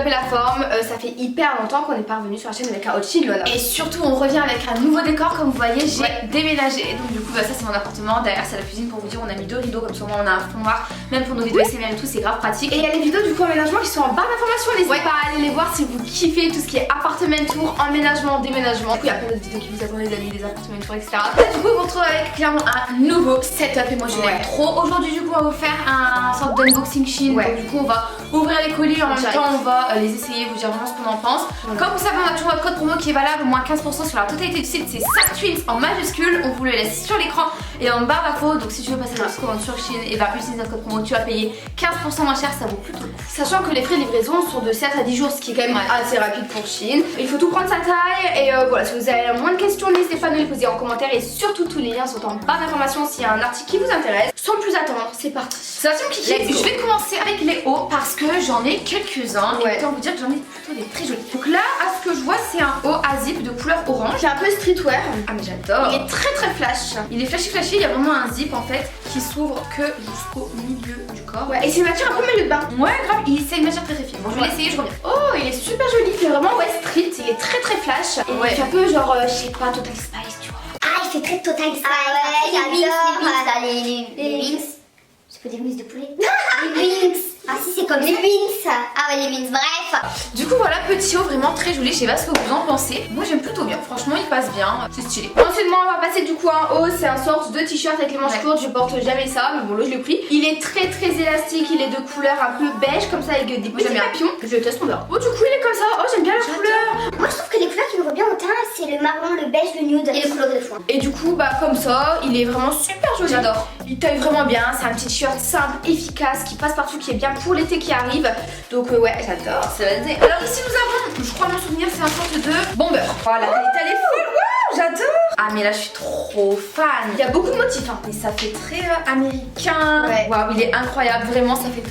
développer la forme. Ça fait hyper longtemps qu'on n'est pas revenu sur la chaîne avec un hot chill là. Et surtout on revient avec un nouveau décor, comme vous voyez j'ai déménagé. Donc du coup bah, ça c'est mon appartement, derrière c'est la cuisine. Pour vous dire on a mis 2 rideaux, comme ça on a un fond noir. Même pour nos vidéos SMR et tout, c'est grave pratique. Et il y a les vidéos du coup aménagement qui sont en barre d'informations. N'hésitez pas à aller les voir si vous kiffez tout ce qui est appartement tour, emménagement, déménagement. Du coup il y a plein d'autres vidéos qui vous attendent les amis, des appartements tours, etc. Et du coup vous retrouvez avec clairement un nouveau setup et moi je l'aime trop. Aujourd'hui du coup on va vous faire un sorte d'unboxing Shein. Donc du coup on va ouvrir les colis, en même temps on va les essayer, vous dire vraiment ce qu'on en pense. Comme vous savez on a toujours notre code promo qui est valable, moins 15% sur la totalité du site. C'est SACTWINS en majuscule, on vous le laisse sur l'écran et en barre d'infos. Donc si tu veux passer la commande sur Shein et utiliser notre code promo, tu vas payer 15% moins cher, ça vaut plutôt le coup. Sachant que les frais de livraison sont de 7 à 10 jours, ce qui est quand même assez rapide pour Shein. Il faut tout prendre sa taille et voilà, si vous avez moins de questions n'hésitez pas à nous les poser en commentaire et surtout tous les liens sont en barre d'informations s'il y a un article qui vous intéresse. Sans plus attendre, c'est parti. C'est parti mon kiki. Je vais commencer avec les hauts parce que j'en ai quelques-uns et autant vous dire que j'en ai plutôt des très jolis. Donc là, à ce que je vois, c'est un haut à zip de couleur orange. C'est un peu streetwear. Ah mais j'adore. Il est très flash. Il est flashy, il y a vraiment un zip en fait qui s'ouvre que jusqu'au milieu du corps. Ouais, et c'est une matière un peu maillot de bain. Ouais, grave, c'est une matière très fine. Bon, je vais l'essayer, je reviens. Oh, il est super joli. Il est vraiment street, il est très flash. Et il fait un peu genre, je sais pas, Total Spice, tu vois. Ah, il fait très Total Spice. Ah ouais, j'adore. Les wings. C'est pas des wings de poulet. Les wings. Ah si, c'est comme les wings. Ah ouais, les wings, bref. Du coup voilà, petit haut vraiment très joli. Je sais pas ce que vous en pensez. Moi j'aime plutôt bien, franchement il passe bien, c'est stylé. Ensuite moi on va passer du coup en haut. C'est un sorte de t-shirt avec les manches courtes. Je porte jamais ça, mais bon là je l'ai pris. Il est très élastique, il est de couleur un peu beige comme ça avec des petits papillons. Je teste, on verra. Bon du coup il est comme ça. Oh j'aime bien la couleur. Moi je trouve que les couleurs qui me vont bien au teint, c'est le marron, le beige, le nude et le couleur de foin. Et du coup bah comme ça, il est vraiment super joli. J'adore. Il taille vraiment bien, c'est un petit t-shirt simple, efficace, qui passe partout, qui est bien pour l'été qui arrive. Donc ouais, j'adore, c'est validé. Alors ici nous avons, je crois mon souvenir, c'est un sorte de bomber. Voilà, la qualité elle est folle, waouh, j'adore. Ah mais là je suis trop fan. Il y a beaucoup de motifs, hein, mais ça fait très américain. Waouh, il est incroyable, vraiment, ça fait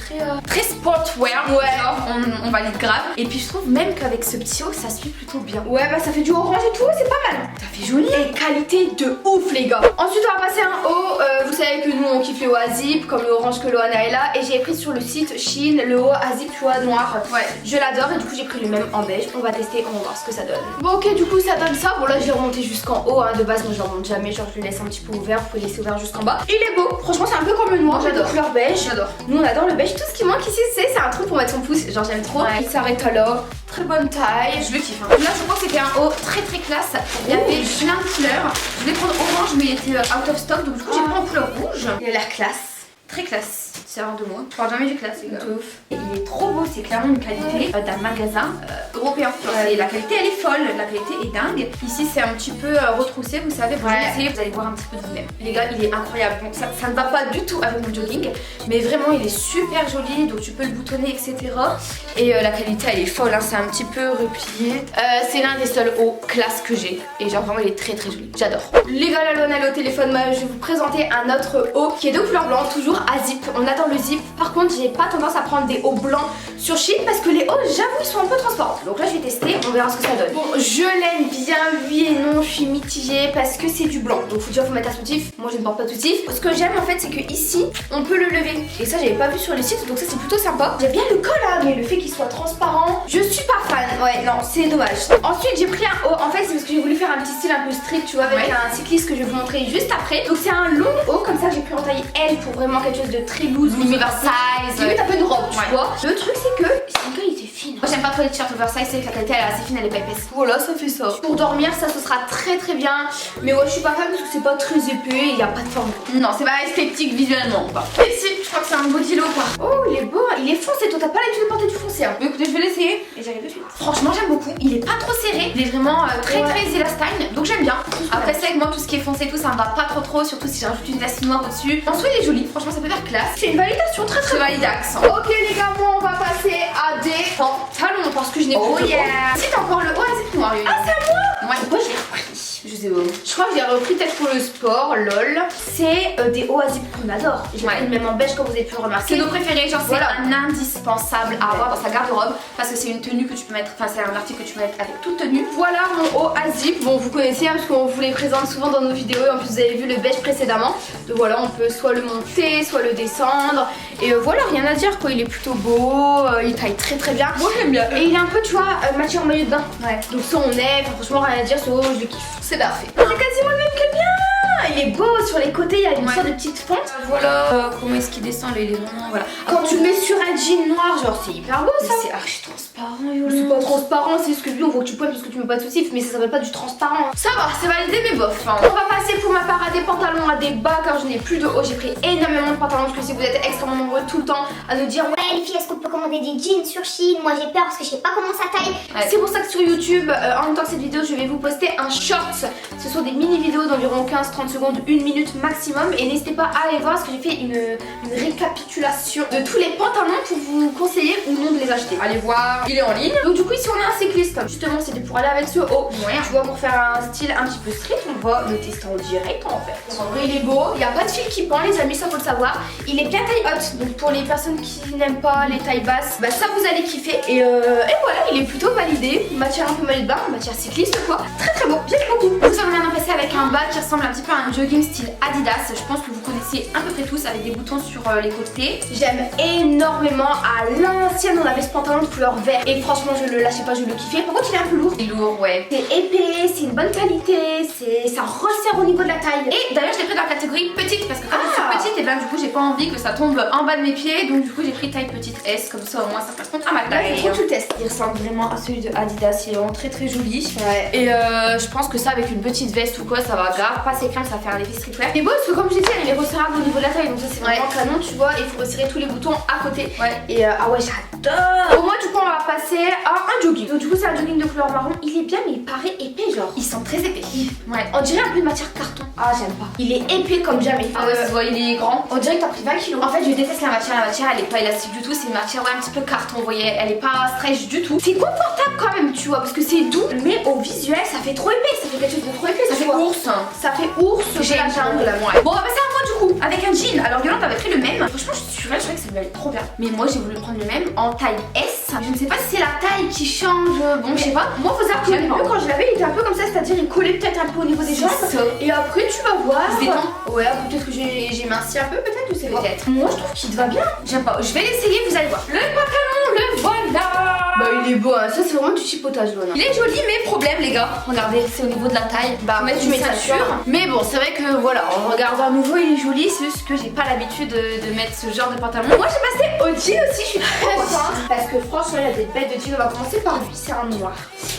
très sportwear. Ouais. Genre, on valide grave. Et puis je trouve même qu'avec ce petit haut, ça suit plutôt bien. Ouais, bah ça fait du orange et tout, c'est pas mal. Ça fait joli. Et qualité de ouf les gars. Ensuite on va passer un haut. Vous savez que nous on kiffe le haut à zip, comme le orange que Loana est là. Et j'ai pris sur le site Shein le haut à zip, tu vois, noir. Ouais, je l'adore et du coup j'ai pris le même en beige. On va tester, on va voir ce que ça donne. Bon ok, du coup ça donne ça. Bon là j'ai remonté jusqu'en haut, hein. De base moi je le remonte jamais, genre je le laisse un petit peu ouvert. Vous pouvez laisser ouvert jusqu'en bas. Il est beau, franchement c'est un peu comme le noir. J'adore, couleur beige. J'adore. Nous on adore le beige. Tout ce qui manque ici c'est un truc pour mettre son pouce. Genre j'aime trop. Il s'arrête alors. Très bonne taille. Je le kiffe. Hein. Là je crois que c'était un haut très classe. Il y avait plein de couleurs. Je voulais prendre orange mais il était out of stock. Donc du coup j'ai pris en couleur rouge. Il a l'air classe. Très classe. C'est un de moi. Je parle jamais du classe, c'est ouf. Et il est trop beau, c'est clairement une qualité d'un magasin européen. Et la qualité elle est folle, la qualité est dingue. Ici c'est un petit peu retroussé, vous savez, vous allez essayer, vous allez voir un petit peu de vous-même. Les gars, il est incroyable. Donc ça ne va pas du tout avec mon jogging, mais vraiment il est super joli, donc tu peux le boutonner, etc. Et la qualité elle est folle, hein. C'est un petit peu replié. C'est l'un des seuls hauts classe que j'ai. Et genre vraiment il est très joli, j'adore. Les gars, la Loana elle est au téléphone, je vais vous présenter un autre haut qui est de couleur blanche, toujours à zip. On adore le zip. Par contre j'ai pas tendance à prendre des hauts blancs sur Shein parce que les hauts j'avoue ils sont un peu transparents. Donc là je vais tester, on verra ce que ça donne. Bon, je l'aime bien oui et non, je suis mitigée parce que c'est du blanc. Donc faut dire faut mettre un soutif. Moi je ne porte pas de soutif. Ce que j'aime en fait c'est que ici on peut le lever. Et ça j'avais pas vu sur les sites, donc ça c'est plutôt sympa. J'aime bien le col là, mais le fait qu'il soit transparent, je suis pas fan. Ouais non c'est dommage. Ensuite j'ai pris un haut, en fait c'est parce que j'ai voulu faire un petit style un peu street, tu vois, avec un cycliste que je vais vous montrer juste après. Donc c'est un long haut comme ça, j'ai pris en taille L pour vraiment quelque chose de très loose, oversize, limite un peu de robe, tu vois. Le truc c'est que c'est une qualité fine. Moi j'aime pas trop les t-shirts oversize, c'est que la qualité elle est assez fine, elle est pas épaisse. Voilà, ça fait ça. Pour dormir ça ce sera très bien. Mais ouais je suis pas fan parce que c'est pas très épais, il y a pas de forme. Non c'est pas esthétique visuellement quoi. Et si, je crois que c'est un body low quoi. Oh il est beau, il est foncé, toi t'as pas l'habitude de porter du foncé hein. Mais écoutez je vais l'essayer et j'arrive de suite. Franchement j'aime beaucoup, il est pas trop serré, il est vraiment très élastine, donc j'aime bien. Après c'est avec moi tout ce qui est foncé et tout ça me va pas trop, surtout si j'ajoute une veste noire au-dessus. En soi il est joli, franchement ça peut faire classe. C'est une validation très validax. Ok les gars, moi on va passer à des pantalons parce que je n'ai plus de haut. Si t'as encore le haut à zip noir. Ah c'est à moi. Moi je l'ai repris. Je Je crois que j'ai repris peut-être pour le sport, lol. C'est des hauts à zip qu'on adore. J'ai pris même en beige comme vous avez pu le remarquer. C'est nos préférés, genre c'est un indispensable à avoir dans sa garde-robe parce que c'est une tenue que tu peux mettre, enfin c'est un article que tu peux mettre avec toute tenue. Voilà mon haut à zip. Bon, vous connaissez parce qu'on vous les présente souvent dans nos vidéos. En plus, vous avez vu le beige précédemment. Donc voilà, on peut soit le monter, soit le descendre. Et voilà, rien à dire quoi. Il est plutôt beau, il taille très très bien. Moi j'aime bien. Et il est un peu, tu vois, matière maillot de bain. Ouais. Donc ça, on est, franchement, rien à dire. Ce haut, je le kiffe. C'est parfait. C'est quasiment le même que le mien. Il est beau, sur les côtés il y a une sorte de petite fente. Voilà comment est-ce qu'il descend, là il est vraiment voilà. Quand tu le mets sur un jean noir, genre c'est hyper beau ça. C'est archi transparent. C'est pas transparent, c'est ce que lui on voit que tu pointes parce que tu mets pas de soutif, mais ça s'appelle pas du transparent. Ça va, c'est validé mais bof. Hein. On va passer pour ma part à des pantalons, à des bas car je n'ai plus de haut. J'ai pris énormément de pantalons parce que si vous êtes extrêmement nombreux tout le temps à nous dire Ouais les filles, est-ce qu'on peut commander des jeans sur Shein? Moi j'ai peur parce que je sais pas comment ça taille. C'est pour ça que sur YouTube, en même temps que cette vidéo, je vais vous poster un short. Ce sont des mini vidéos d'environ 15-30 secondes, 1 minute maximum. Et n'hésitez pas à aller voir parce que j'ai fait une récapitulation de tous les pantalons pour vous conseiller ou non de les acheter. Allez voir, il est en ligne. Donc du coup ici on a un cycliste. Justement c'était pour aller avec ce haut. Ouais. Tu vois, pour faire un style un petit peu street, on va le tester en direct en fait. En vrai il est beau, il n'y a pas de fil qui pend les amis, ça faut le savoir. Il est bien taille haute, donc pour les personnes qui n'aiment pas les tailles basses, bah ça vous allez kiffer. Et voilà, il est plutôt validé. Matière un peu maillot de bain, matière cycliste quoi. Très très beau, j'aime beaucoup. Nous sommes maintenant passés avec un bas qui ressemble un petit peu à un jogging style Adidas. Je pense que vous connaissez à peu près tous, avec des boutons sur les côtés. J'aime énormément. À l'ancienne on avait ce pantalon de couleur vert et franchement je le lâchais pas, je le kiffais. Par contre il est un peu lourd. C'est lourd, ouais. C'est épais, c'est une bonne qualité, ça resserre au niveau de la taille. Et d'ailleurs je l'ai pris dans la catégorie petite parce que comme je suis petite et bien du coup j'ai pas envie que ça tombe en bas de mes pieds, donc du coup j'ai pris taille petite S, comme ça au moins ça correspond à ma taille. Faut que tu le testes. Il ressemble vraiment à celui de Adidas, il est vraiment très très joli. Ouais. Et je pense que ça avec une petite veste ou quoi ça va grave passer crème, ça va faire un effet streetwear. C'est beau parce que comme je l'ai dit, il est resserrable au niveau de la taille, donc ça c'est vraiment canon, tu vois. Il faut resserrer tous les boutons à côté. Ouais. Et ah ouais, j'adore. Pour moi du coup on va passer à un jogging. Donc du coup c'est un jogging de couleur marron. Il est bien mais il paraît épais genre. Ils sont très épais. Ouais. On dirait un peu de matière carton. Ah j'aime pas. Il est épais comme jamais. Ah ouais, ça se voit, il est grand. On dirait que t'as pris 20 kilos. En fait je déteste la matière elle est pas élastique du tout, c'est une matière ouais, un petit peu carton, vous voyez, elle est pas stretch du tout. C'est confortable quand même tu vois, parce que c'est doux, mais au visuel ça fait trop épais, ça fait quelque chose de trop épais. Ça fait ours. Ça fait ours, j'ai la jungle. Ouais. Bon on va passer à moi du coup, avec un jean. Alors Yolande avait pris le même. Franchement je suis sûre, je trouvais que ça lui allait trop bien. Mais moi j'ai voulu prendre le même en taille S. Je ne sais pas si c'est la taille qui change, bon je sais pas. Moi faut savoir que au début quand je l'avais il était un peu comme ça, c'est-à-dire il collait peut-être un peu au niveau des jambes. Et après tu vas voir. Il se détend. Ouais, peut-être que j'ai minci un peu, peut-être, je sais pas. Peut-être. Moi je trouve qu'il te va bien. J'aime pas, je vais l'essayer, vous allez voir. Le pantalon, le voilà. Bah il est beau, hein. Ça c'est vraiment du chipotage là. Il est joli mais problème les gars. Regardez, c'est au niveau de la taille. Bah mettre tu une mets ça ceinture. sur. Mais bon, c'est vrai que voilà, en regardant à nouveau, il est joli. C'est juste que j'ai pas l'habitude de mettre ce genre de pantalon. Moi j'ai passé au jean aussi, je suis très contente. Parce que franchement il y a des bêtes de jean. On va commencer par lui, c'est un noir.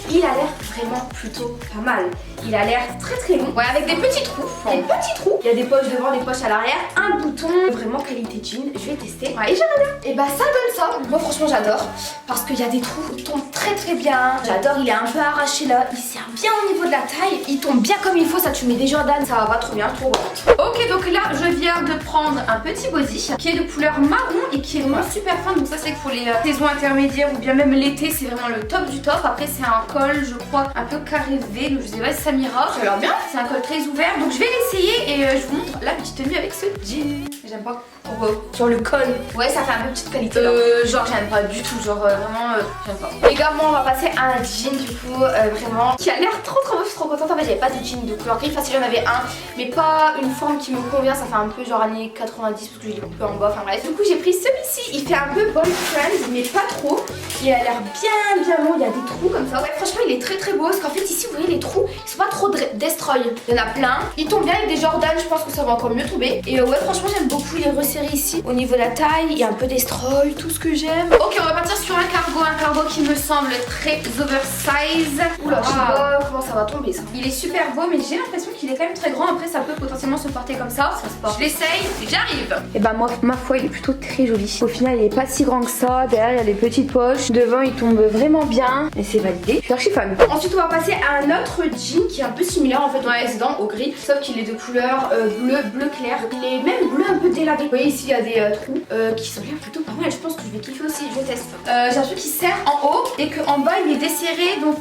Il a l'air vraiment plutôt pas mal. Il a l'air très très long. Ouais, avec des petits trous. Des petits trous. Il y a des poches devant, des poches à l'arrière. Un bouton. Vraiment qualité jean. Je vais tester. Ouais. Et j'aimerais bien. Et bah ça donne ça. Moi franchement j'adore. Parce qu'il y a des trous. Il tombe très très bien. J'adore. Il est un peu arraché là. Il sert bien au niveau de la taille. Il tombe bien comme il faut. Ça tu mets des Jordan. Ça va trop bien. Trop bon. Ok, donc là je viens de prendre un petit body qui est de couleur marron et qui est vraiment super fin. Donc ça c'est pour les saisons intermédiaires ou bien même l'été. C'est vraiment le top du top. Après c'est un col je crois un peu carré V. Donc je sais pas si ça m'ira. Ça a l'air bien. C'est un col très ouvert. Donc je vais l'essayer et je vous montre la petite tenue avec ce jean. J'aime pas. Pourquoi? Sur le col. Ouais, ça fait un peu petite qualité. Genre j'aime pas du tout. Genre vraiment j'aime pas. Les gars, moi on va passer à un jean du coup vraiment qui a l'air trop trop beau. Je suis trop contente. En fait j'avais pas de jean de couleur gris. Enfin si j'en avais un, mais pas une forme qui me convient. Ça fait un peu genre années 90 parce que je l'ai coupé en bas. Enfin bref. Du coup j'ai pris celui-ci. Il fait un peu boyfriend mais pas trop. Il a l'air bien long. Il y a des trous comme ça. Ouais franchement il est très très beau. Parce qu'en fait ici vous voyez les trous, ils sont pas trop destroy. Il y en a plein. Il tombe bien avec des Jordan. Je pense que ça va encore mieux tomber. Et ouais franchement j'aime beaucoup. Il est resserré ici au niveau de la taille. Il y a un peu destroy. Tout ce que j'aime. Ok, on va partir sur un cargo qui me semble très oversize. Oula, je sais pas comment ça va tomber ça. Il est super beau, mais j'ai l'impression qu'il est quand même très grand. Après, ça peut potentiellement se porter comme ça. Je l'essaye, j'arrive. Et bah moi, ma foi, il est plutôt très joli. Au final, il est pas si grand que ça. Derrière, il y a les petites poches. Devant, il tombe vraiment bien. Et c'est validé. Je suis archi fan. Ensuite, on va passer à un autre jean qui est un peu similaire en fait au précédent, au gris. Sauf qu'il est de couleur bleu clair. Il est même bleu un peu délavé. Vous voyez ici, il y a des trous qui sont bien plutôt pas mal. mal, je pense que je vais kiffer aussi, je teste. J'ai un truc qui serre en haut et qu'en bas il est desserré, donc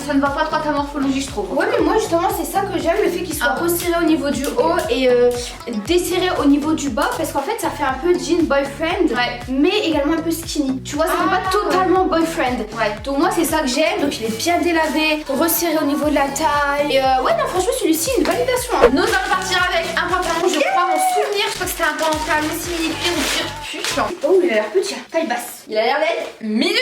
ça ne va pas trop à ta morphologie, je trouve. Ouais, mais moi justement c'est ça que j'aime, le fait qu'il soit resserré au niveau du haut et desserré au niveau du bas, parce qu'en fait ça fait un peu jean boyfriend, mais également un peu skinny. Tu vois, ça fait pas totalement boyfriend. Donc moi c'est ça que j'aime, donc il est bien délavé, resserré au niveau de la taille. Et ouais, non, franchement celui-ci une validation. Nous allons partir avec un pantalon, je crois, mon souvenir, je crois que c'était un pantalon simili-cuir ou cuir puce. Oh, il a l'air petit, taille basse. Il a l'air d'être minuscule.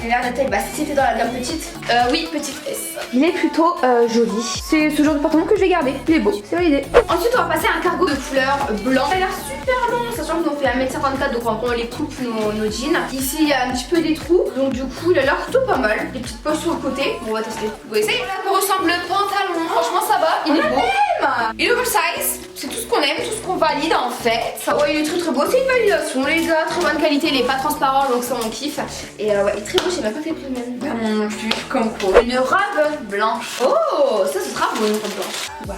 Il a l'air de taille basse. C'était dans la gamme petite. Oui, petite S. Il est plutôt joli. C'est ce genre de pantalon que je vais garder. Il est beau, c'est validé. Ensuite, on va passer à un cargo de couleur blanc. Il a l'air super long, sachant que nous on fait 1m54, donc on les coupe nos jeans. Ici, il y a un petit peu des trous, donc du coup, il a l'air plutôt pas mal. Des petites poches sur le côté. On va tester. Vous voyez, Voilà à quoi ressemble le pantalon. Franchement, ça va. Il est beau. Il est oversize. C'est tout ce qu'on aime, tout ce qu'on valide en fait. Ouais, il est très très beau. C'est une validation, les gars. Très bonne qualité. Il est pas transparent, donc ça on kiffe. Et ouais, il est très beau. Je sais même pas que t'es pris le même. Bah, mon non plus, comme quoi. Une robe blanche. Oh, ça ce sera beau une robe blanche. Wow.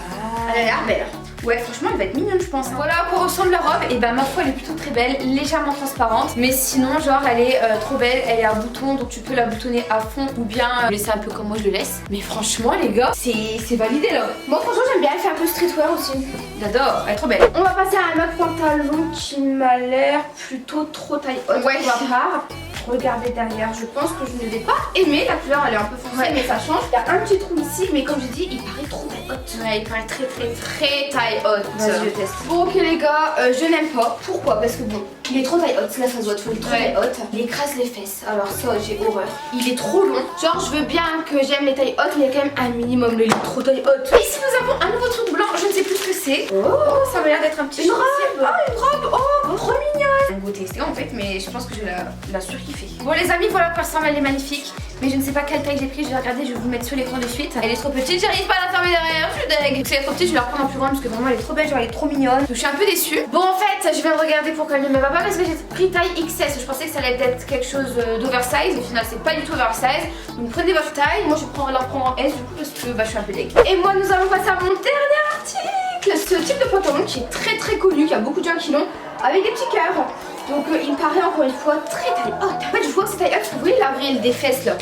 Elle a l'air belle. Ouais, franchement, elle va être mignonne, je pense. Voilà à quoi ressemble la robe. Et bah, ma foi, elle est plutôt très belle, légèrement transparente. Mais sinon, genre, elle est trop belle. Elle est à bouton, donc tu peux la boutonner à fond ou bien laisser un peu comme moi je le laisse. Mais franchement, les gars, c'est validé là. Moi, franchement, j'aime bien. Elle fait un peu streetwear aussi. J'adore, elle est trop belle. On va passer à un autre pantalon qui m'a l'air plutôt trop taille haute. Ouais. On va pas regarder derrière. Je pense que je ne l'ai pas aimé. La couleur, elle est un peu foncée, mais ça change. Il y a un petit trou ici, mais comme je dis, il paraît trop taille haute. Ouais, il paraît très taille haute. Vas-y, je teste. Bon, ok les gars, je n'aime pas. Pourquoi? Parce que bon, il est trop taille haute. Là, ça se voit, il est trop taille haute. Il écrase les fesses. Alors ça, j'ai horreur. Il est trop long. Genre, je veux bien que j'aime les tailles hautes, mais il y a quand même un minimum. Là, il est trop taille haute. Ici, nous avons un nouveau truc blanc. Je ne sais plus ce que c'est. Oh, Ça m'a l'air d'être un petit une chaussée. robe. Ah, une robe. Oh, trop mignonne. On va tester en fait, mais je pense que je vais la surkiffer. Bon les amis, voilà à quoi ressemble, elle est magnifique. Mais je ne sais pas quelle taille j'ai pris, je vais regarder, je vais vous mettre sur l'écran de suite. Elle est trop petite, j'arrive pas à la fermer derrière, je suis deg. Si elle est trop petite, je vais la reprendre en plus grande parce que vraiment elle est trop belle, genre elle est trop mignonne. Donc je suis un peu déçue. Bon en fait, je viens de regarder pourquoi elle ne me va pas parce que j'ai pris taille XS. Je pensais que ça allait être quelque chose d'oversize, au final c'est pas du tout oversize. Donc prenez votre taille, moi je vais la prendre en S du coup parce que bah, je suis un peu deg. Et moi nous allons passer à mon dernier article. Ce type de pantalon qui est très connu, qui a beaucoup de gens qui l'ont, avec des petits cœurs. Donc il me paraît encore une fois très taille haute. En fait je vois que c'est taille haute, vous voyez la vrille des fesses là.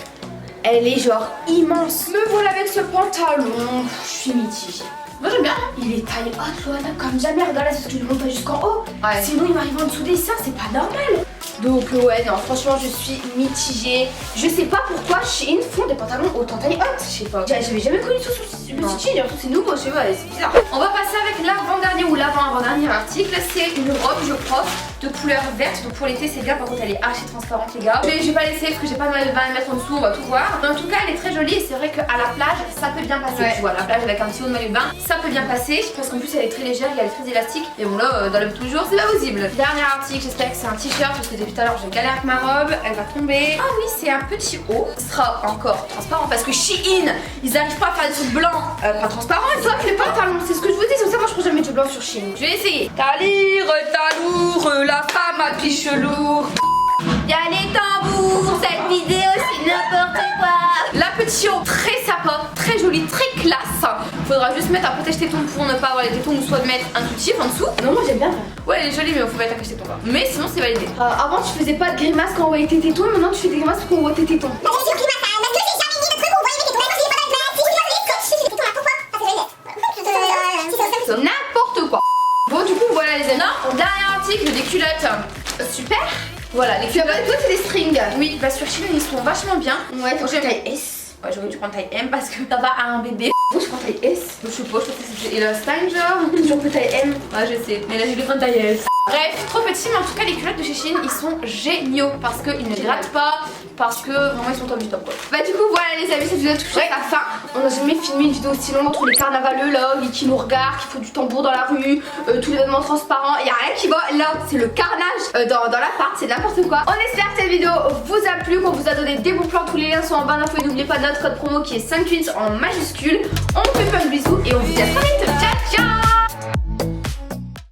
Elle est genre immense. Me voilà avec ce pantalon. Je suis mitigée. Moi j'aime bien. Il est taille haute, Loana, comme jamais. Regarde là, je ne monte pas jusqu'en haut. Ouais. Sinon il m'arrive en dessous des seins, c'est pas normal. Donc ouais, non, franchement je suis mitigée. Je sais pas pourquoi Shein font des pantalons autant taille haute. Je sais pas. J'avais jamais connu tout ce style, c'est nouveau, je sais pas, c'est bizarre. On va passer avec l'avant-dernier ou l'avant-avant-dernier article. C'est une robe, je crois, de couleur verte. Donc pour l'été c'est bien, par contre elle est archi transparente les gars. Je vais pas laisser parce que j'ai pas de maillot de bain à mettre en dessous, on va tout voir. Mais en tout cas elle est très jolie et c'est vrai qu'à la plage ça peut bien passer. Ouais. Tu vois, la plage avec un petit haut de maillot de bain, ça peut bien passer. Parce qu'en plus elle est très légère et elle est très élastique. Et bon là, dans la vie de tous les jours, c'est pas visible. Dernier article, j'espère que c'est un t-shirt parce que depuis tout à l'heure je galère avec ma robe, elle va tomber. Ah oui, c'est un petit haut. Ce sera encore transparent parce que Shein, ils arrivent pas à faire des trucs blancs pas transparents. C'est vrai que les pantalons, c'est ce que je vous dis, c'est pour ça que moi je prends jamais du blanc sur Shein. Je vais essayer. Talire, talour, la femme à piche lourd. Y'a les tambours, cette vidéo c'est n'importe quoi. La petite haut très sympa, très jolie, très classe. Faudra juste mettre un protège-téton pour ne pas avoir les tétons ou soit de mettre un soutif en dessous. Non, moi j'aime bien. Ouais, elle est jolie, mais faut mettre un protège-téton quoi. Mais sinon, c'est validé. Avant tu faisais pas de grimaces quand on voyait tes tétons, maintenant tu fais des grimaces quand on voit tes tétons. N'importe quoi. Bon, du coup, voilà les amis. Dernier article, des culottes. Super. Voilà, les culottes. Toi c'est des strings. Oui, bah sur Shein, ils sont vachement bien. Ouais, toi J'aime- taille S. Ouais, j'aurais dû prendre taille M parce que ça va à un bébé. Moi je prends taille S. Je sais pas, je crois que c'était Elastine genre. Toujours plus taille M. Ouais, je sais, mais là je vais prendre taille S. Bref, trop petit, mais en tout cas les culottes de chez Shein ils sont géniaux parce qu'ils ne grattent pas, parce que vraiment ils sont top du top quoi. Bah du coup voilà les amis, cette vidéo touche à sa fin. On n'a jamais filmé une vidéo aussi longue entre les carnavaleux là, qui nous regardent, qui font du tambour dans la rue, tous les vêtements transparents, il y a rien qui va. Là c'est le carnage dans l'appart, c'est n'importe quoi. On espère que cette vidéo vous a plu, qu'on vous a donné des bons plans, tous les liens sont en barre d'infos et n'oubliez pas notre code promo qui est 5queens en majuscule. On vous fait plein de bisous et on vous dit à très vite. Ciao ciao.